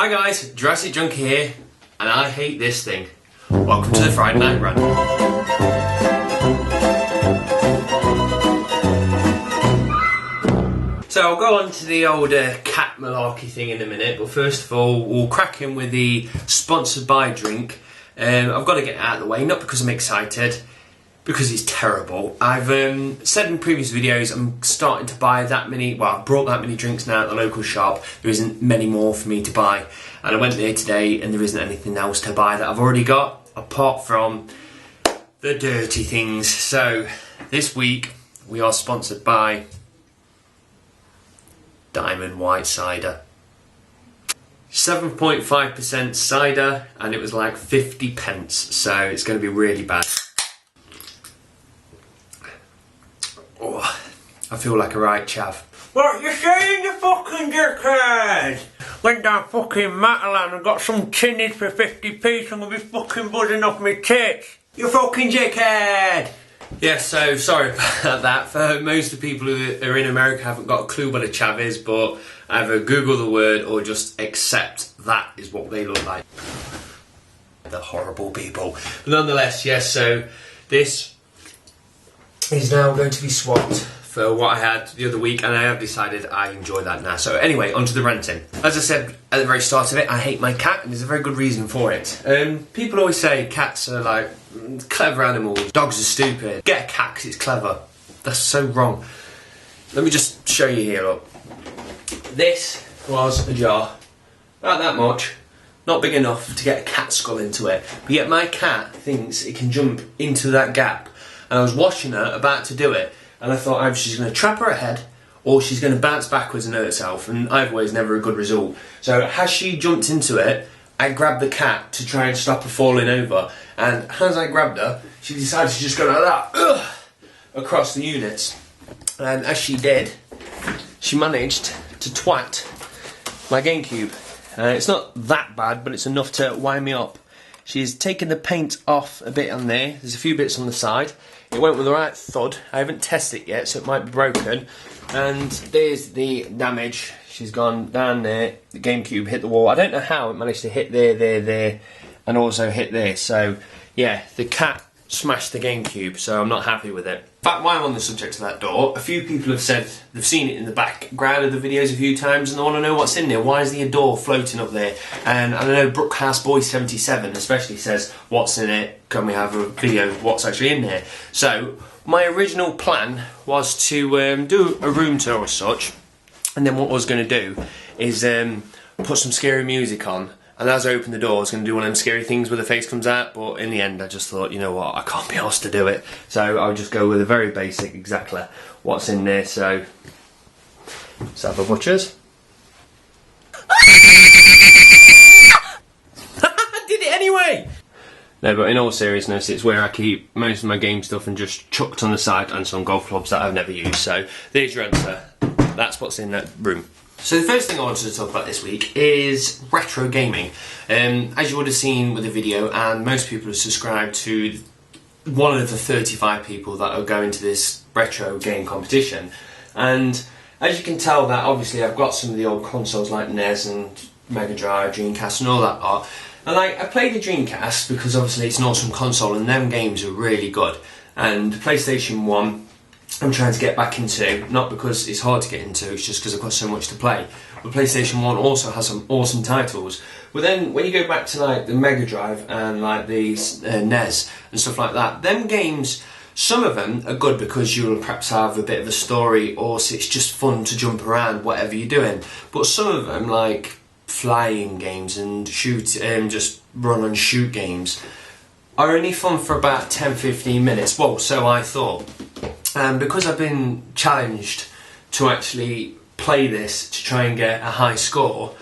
Hi guys, Jurassic Junkie here, and I hate this thing. Welcome to the Friday Night Rant. So I'll go on to the old cat malarkey thing in a minute, but first of all, we'll crack in with the sponsored by drink. I've got to get it out of the way, not because I'm excited, because it's terrible. I've said in previous videos I'm starting to buy that many, well, I've brought that many drinks now at the local shop. There isn't many more for me to buy. And I went there today and there isn't anything else to buy that I've already got, apart from the dirty things. So this week we are sponsored by Diamond White Cider. 7.5% cider, and it was like 50 pence, so it's going to be really bad. Oh, I feel like a right chav. What you saying, you fucking dickhead? Went down fucking Matalan and got some tinnies for 50p, and I'm gonna be fucking buzzing off my tits. You fucking dickhead! Yeah, so sorry about that. For most of the people who are in America haven't got a clue what a chav is, but either Google the word or just accept that is what they look like. The horrible people. But nonetheless, yes, so this is now going to be swapped for what I had the other week, and I have decided I enjoy that now. So anyway, onto the ranting. As I said at the very start of it, I hate my cat, and there's a very good reason for it. People always say cats are like clever animals, dogs are stupid. Get a cat because it's clever. That's so wrong. Let me just show you here, look. This was a jar, about that much, not big enough to get a cat skull into it, but yet my cat thinks it can jump into that gap. And I was watching her about to do it, and I thought either she's going to trap her head or she's going to bounce backwards and hurt herself, and either way is never a good result. So as she jumped into it, I grabbed the cat to try and stop her falling over, and as I grabbed her, she decided to just go like that, across the units. And as she did, she managed to twat my GameCube. It's not that bad, but it's enough to wind me up. She's taken the paint off a bit on there. There's a few bits on the side. It went with the right thud. I haven't tested it yet, so it might be broken. And there's the damage. She's gone down there. The GameCube hit the wall. I don't know how it managed to hit there, and also hit there. So, yeah, the cat smashed the GameCube, so I'm not happy with it. In fact, while I'm on the subject of that door, a few people have said they've seen it in the background of the videos a few times and they want to know what's in there. Why is there a door floating up there? And I know Brookhouse Boy 77 especially says, what's in it? Can we have a video of what's actually in there? So, my original plan was to do a room tour as such, and then what I was going to do is put some scary music on. And as I opened the door, I was going to do one of them scary things where the face comes out, but in the end I just thought, you know what, I can't be asked to do it. So I'll just go with a very basic, exactly what's in there. So, let's have a butcher's. I did it anyway! No, but in all seriousness, it's where I keep most of my game stuff and just chucked on the side, and some golf clubs that I've never used. So there's your answer. That's what's in that room. So the first thing I wanted to talk about this week is retro gaming. As you would have seen with the video, and most people have subscribed to one of the 35 people that are going to this retro game competition. And as you can tell that obviously I've got some of the old consoles like NES and Mega Drive, Dreamcast and all that lot. And I played the Dreamcast because obviously it's an awesome console and them games are really good. And PlayStation 1 I'm trying to get back into, not because it's hard to get into, it's just because I've got so much to play. But PlayStation 1 also has some awesome titles. But then when you go back to like the Mega Drive and like the NES and stuff like that, them games, some of them are good because you'll perhaps have a bit of a story, or it's just fun to jump around whatever you're doing. But some of them, like flying games and just run and shoot games, are only fun for about 10-15 minutes. Well, so I thought. And because I've been challenged to actually play this to try and get a high score,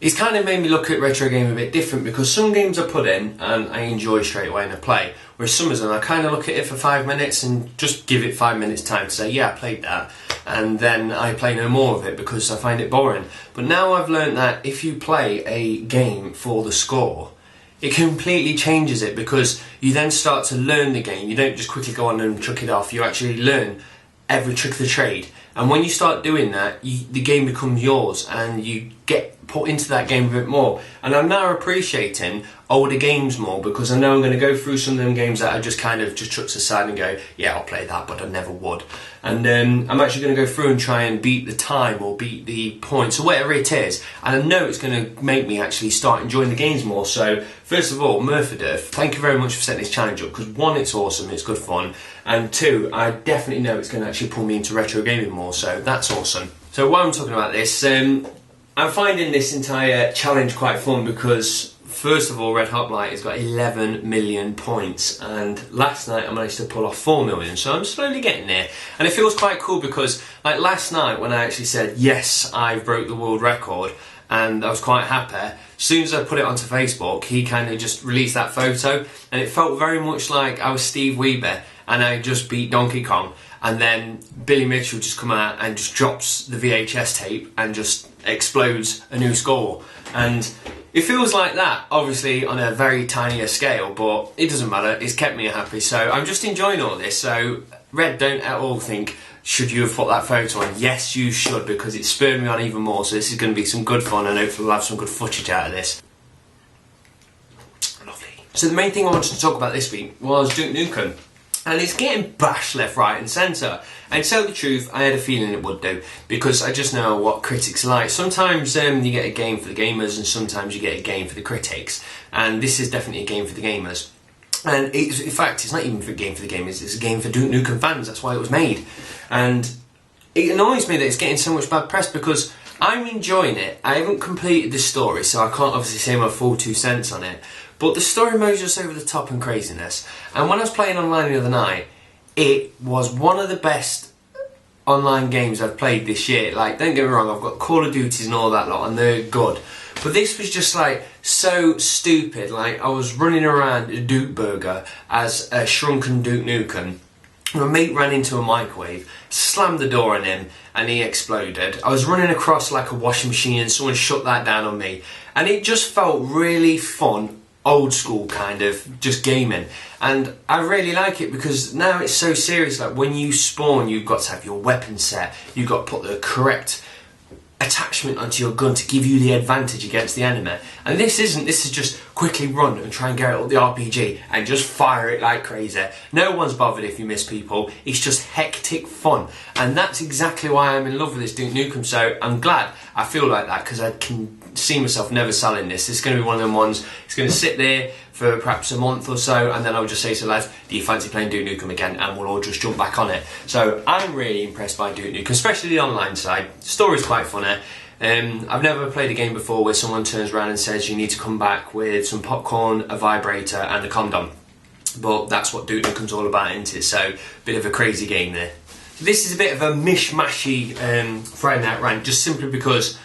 it's kind of made me look at retro game a bit different, because some games I put in and I enjoy straight away and I play, whereas some of them I kind of look at it for 5 minutes and just give it 5 minutes time to say, yeah, I played that, and then I play no more of it because I find it boring. But now I've learned that if you play a game for the score, it completely changes it, because you then start to learn the game. You don't just quickly go on and chuck it off. You actually learn every trick of the trade, And when you start doing that, the game becomes yours and you get put into that game a bit more. And I'm now appreciating older games more because I know I'm going to go through some of them games that I just kind of just chucks aside and go, yeah, I'll play that, but I never would. And I'm actually going to go through and try and beat the time or beat the points or whatever it is. And I know it's going to make me actually start enjoying the games more. So first of all, Murphaduff, thank you very much for setting this challenge up because one, it's awesome, it's good fun. And two, I definitely know it's going to actually pull me into retro gaming more. So that's awesome. So while I'm talking about this, I'm finding this entire challenge quite fun because first of all, Red Hot Light has got 11 million points, and last night I managed to pull off 4 million, so I'm slowly getting there. And it feels quite cool because, like last night when I actually said, yes, I broke the world record, and I was quite happy, as soon as I put it onto Facebook, he kind of just released that photo, and it felt very much like I was Steve Weber, and I just beat Donkey Kong, and then Billy Mitchell just come out and just drops the VHS tape and just explodes a new score. And it feels like that, obviously on a very tinier scale, but it doesn't matter, it's kept me happy, so I'm just enjoying all this. So Red, don't at all think, should you have put that photo on? Yes, you should, because it spurred me on even more, so this is going to be some good fun and hopefully we'll have some good footage out of this. Lovely. So the main thing I wanted to talk about this week was Duke Nukem. And it's getting bashed left, right and centre. And to tell the truth, I had a feeling it would do, because I just know what critics are like. Sometimes you get a game for the gamers and sometimes you get a game for the critics. And this is definitely a game for the gamers. And in fact, it's not even a game for the gamers, it's a game for Duke Nukem fans, that's why it was made. And it annoys me that it's getting so much bad press because I'm enjoying it. I haven't completed the story, so I can't obviously say my full 2 cents on it. But the story mode's just over the top and craziness. And when I was playing online the other night, it was one of the best online games I've played this year. Like, don't get me wrong, I've got Call of Duties and all that lot, and they're good. But this was just like so stupid. Like, I was running around a Duke Burger as a shrunken Duke Nukem. My mate ran into a microwave, slammed the door on him, and he exploded. I was running across like a washing machine and someone shut that down on me. And it just felt really fun, old school kind of just gaming, and I really like it because now it's so serious. Like when you spawn, you've got to have your weapon set, you've got to put the correct attachment onto your gun to give you the advantage against the enemy. And this is just quickly run and try and get out the RPG and just fire it like crazy. No one's bothered if you miss people, it's just hectic fun. And that's exactly why I'm in love with this Duke Nukem, so I'm glad I feel like that because I can see myself never selling this. It's going to be one of them ones, it's going to sit there for perhaps a month or so, and then I'll just say to the lads, do you fancy playing Duke Nukem again? And we'll all just jump back on it. So I'm really impressed by Duke Nukem, especially the online side. The story's quite funny. I've never played a game before where someone turns around and says you need to come back with some popcorn, a vibrator and a condom. But that's what Duke Nukem's all about, isn't it? So, bit of a crazy game there. This is a bit of a mishmashy Friday Night Rant, just simply because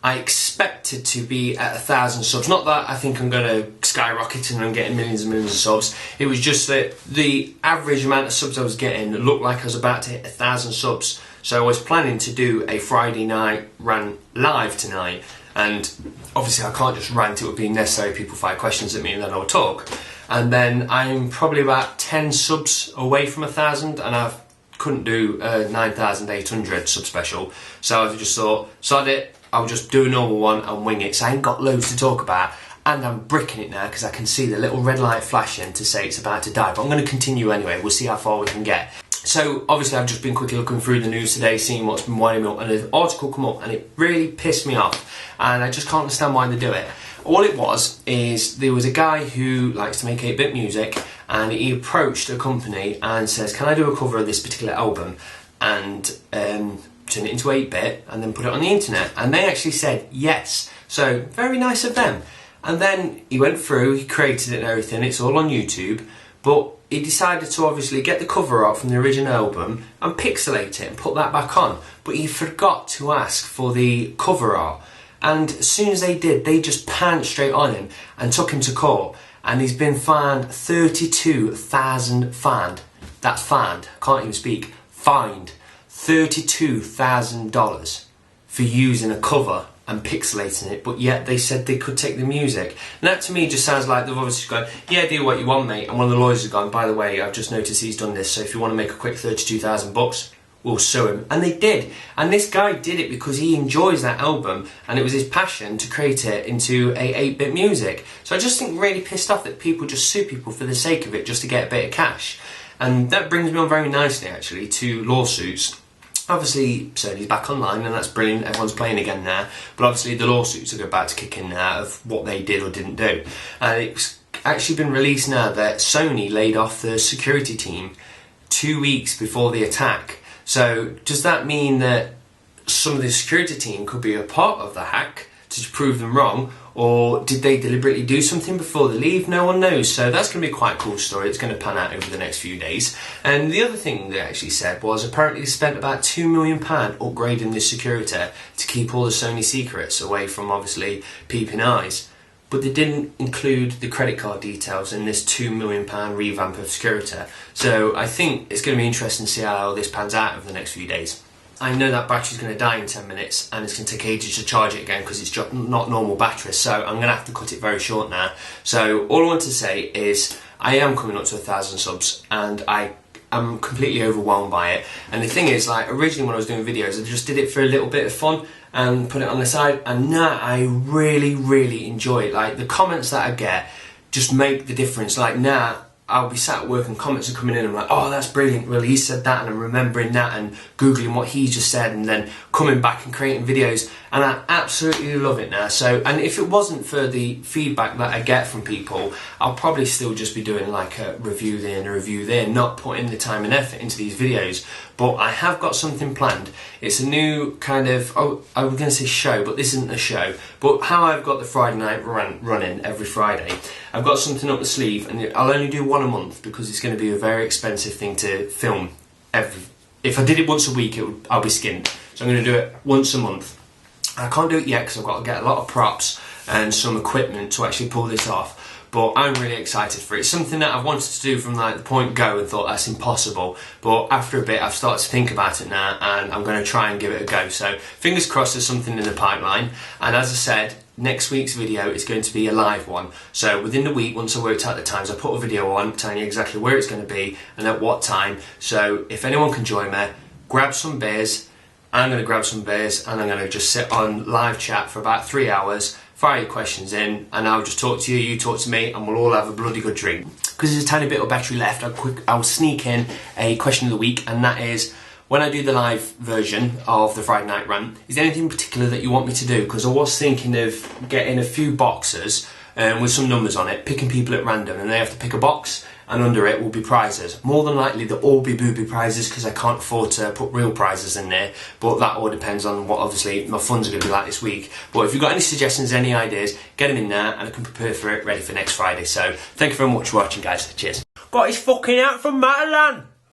I expected to be at 1,000 subs. Not that I think I'm going to skyrocket and I'm getting millions and millions of subs. It was just that the average amount of subs I was getting looked like I was about to hit 1,000 subs. So I was planning to do a Friday night rant live tonight. And obviously I can't just rant, it would be necessary. People fire questions at me and then I'll talk. And then I'm probably about 10 subs away from 1,000, and I couldn't do a 9,800 sub special. So I just thought, sod it. I'll just do a normal one and wing it. So I ain't got loads to talk about, and I'm bricking it now because I can see the little red light flashing to say it's about to die. But I'm going to continue anyway. We'll see how far we can get. So obviously I've just been quickly looking through the news today, seeing what's been winding me up, and an article come up and it really pissed me off, and I just can't understand why they do it. All it was is there was a guy who likes to make 8-bit music, and he approached a company and says, can I do a cover of this particular album and turn it into 8-bit and then put it on the internet? And they actually said yes. So very nice of them. And then he went through, he created it and everything, it's all on YouTube, but he decided to obviously get the cover art from the original album and pixelate it and put that back on. But he forgot to ask for the cover art. And as soon as they did, they just panned straight on him and took him to court. And he's been fined 32,000 fined. That's fined, I can't even speak. Fined $32,000 for using a cover and pixelating it, but yet they said they could take the music. And that to me just sounds like they've obviously gone, yeah, do what you want, mate. And one of the lawyers has gone, by the way, I've just noticed he's done this, so if you want to make a quick 32,000 bucks, we'll sue him. And they did. And this guy did it because he enjoys that album and it was his passion to create it into a 8-bit music. So I just think really pissed off that people just sue people for the sake of it just to get a bit of cash. And that brings me on very nicely actually to lawsuits. Obviously, Sony's back online and that's brilliant, everyone's playing again now, but obviously the lawsuits are about to kick in now of what they did or didn't do. And it's actually been released now that Sony laid off the security team 2 weeks before the attack. So does that mean that some of the security team could be a part of the hack to prove them wrong, or did they deliberately do something before they leave? No one knows. So that's going to be quite a cool story. It's going to pan out over the next few days. And the other thing they actually said was apparently they spent about £2 million upgrading this security to keep all the Sony secrets away from obviously peeping eyes. But they didn't include the credit card details in this £2 million revamp of security. So I think it's going to be interesting to see how this pans out over the next few days. I know that battery's going to die in 10 minutes and it's going to take ages to charge it again because it's not normal battery, so I'm going to have to cut it very short now. So all I want to say is I am coming up to 1,000 subs and I am completely overwhelmed by it. And the thing is, like, originally when I was doing videos I just did it for a little bit of fun and put it on the side, and now I really enjoy it. Like, the comments that I get just make the difference. Like, now I'll be sat at work and comments are coming in and I'm like, oh, that's brilliant, well, he said that, and I'm remembering that and googling what he just said and then coming back and creating videos, and I absolutely love it now. So, and if it wasn't for the feedback that I get from people, I'll probably still just be doing like a review there and a review there, not putting the time and effort into these videos. But I have got something planned. It's a new kind of, oh, I was going to say show, but this isn't a show. But how I've got the Friday night rant running every Friday, I've got something up the sleeve, and I'll only do one a month because it's going to be a very expensive thing to film. If I did it once a week, I'll be skinned. So I'm going to do it once a month. I can't do it yet because I've got to get a lot of props and some equipment to actually pull this off. But I'm really excited for it. It's something that I've wanted to do from like the point go and thought that's impossible. But after a bit, I've started to think about it now and I'm going to try and give it a go. So fingers crossed there's something in the pipeline. And as I said, next week's video is going to be a live one. So within the week, once I worked out the times, I put a video on telling you exactly where it's going to be and at what time. So if anyone can join me, grab some beers. I'm going to grab some beers and I'm going to just sit on live chat for about 3 hours, fire your questions in, and I'll just talk to you, you talk to me, and we'll all have a bloody good drink. Because there's a tiny bit of battery left, I'll sneak in a question of the week, and that is, when I do the live version of the Friday Night Rant, is there anything in particular that you want me to do? Because I was thinking of getting a few boxes with some numbers on it, picking people at random, and they have to pick a box, and under it will be prizes. More than likely they'll all be booby prizes because I can't afford to put real prizes in there, but that all depends on what obviously my funds are going to be like this week. But if you've got any suggestions, any ideas, get them in there and I can prepare for it ready for next Friday. So thank you very much for watching, guys. Cheers. Got his fucking out from Matalan.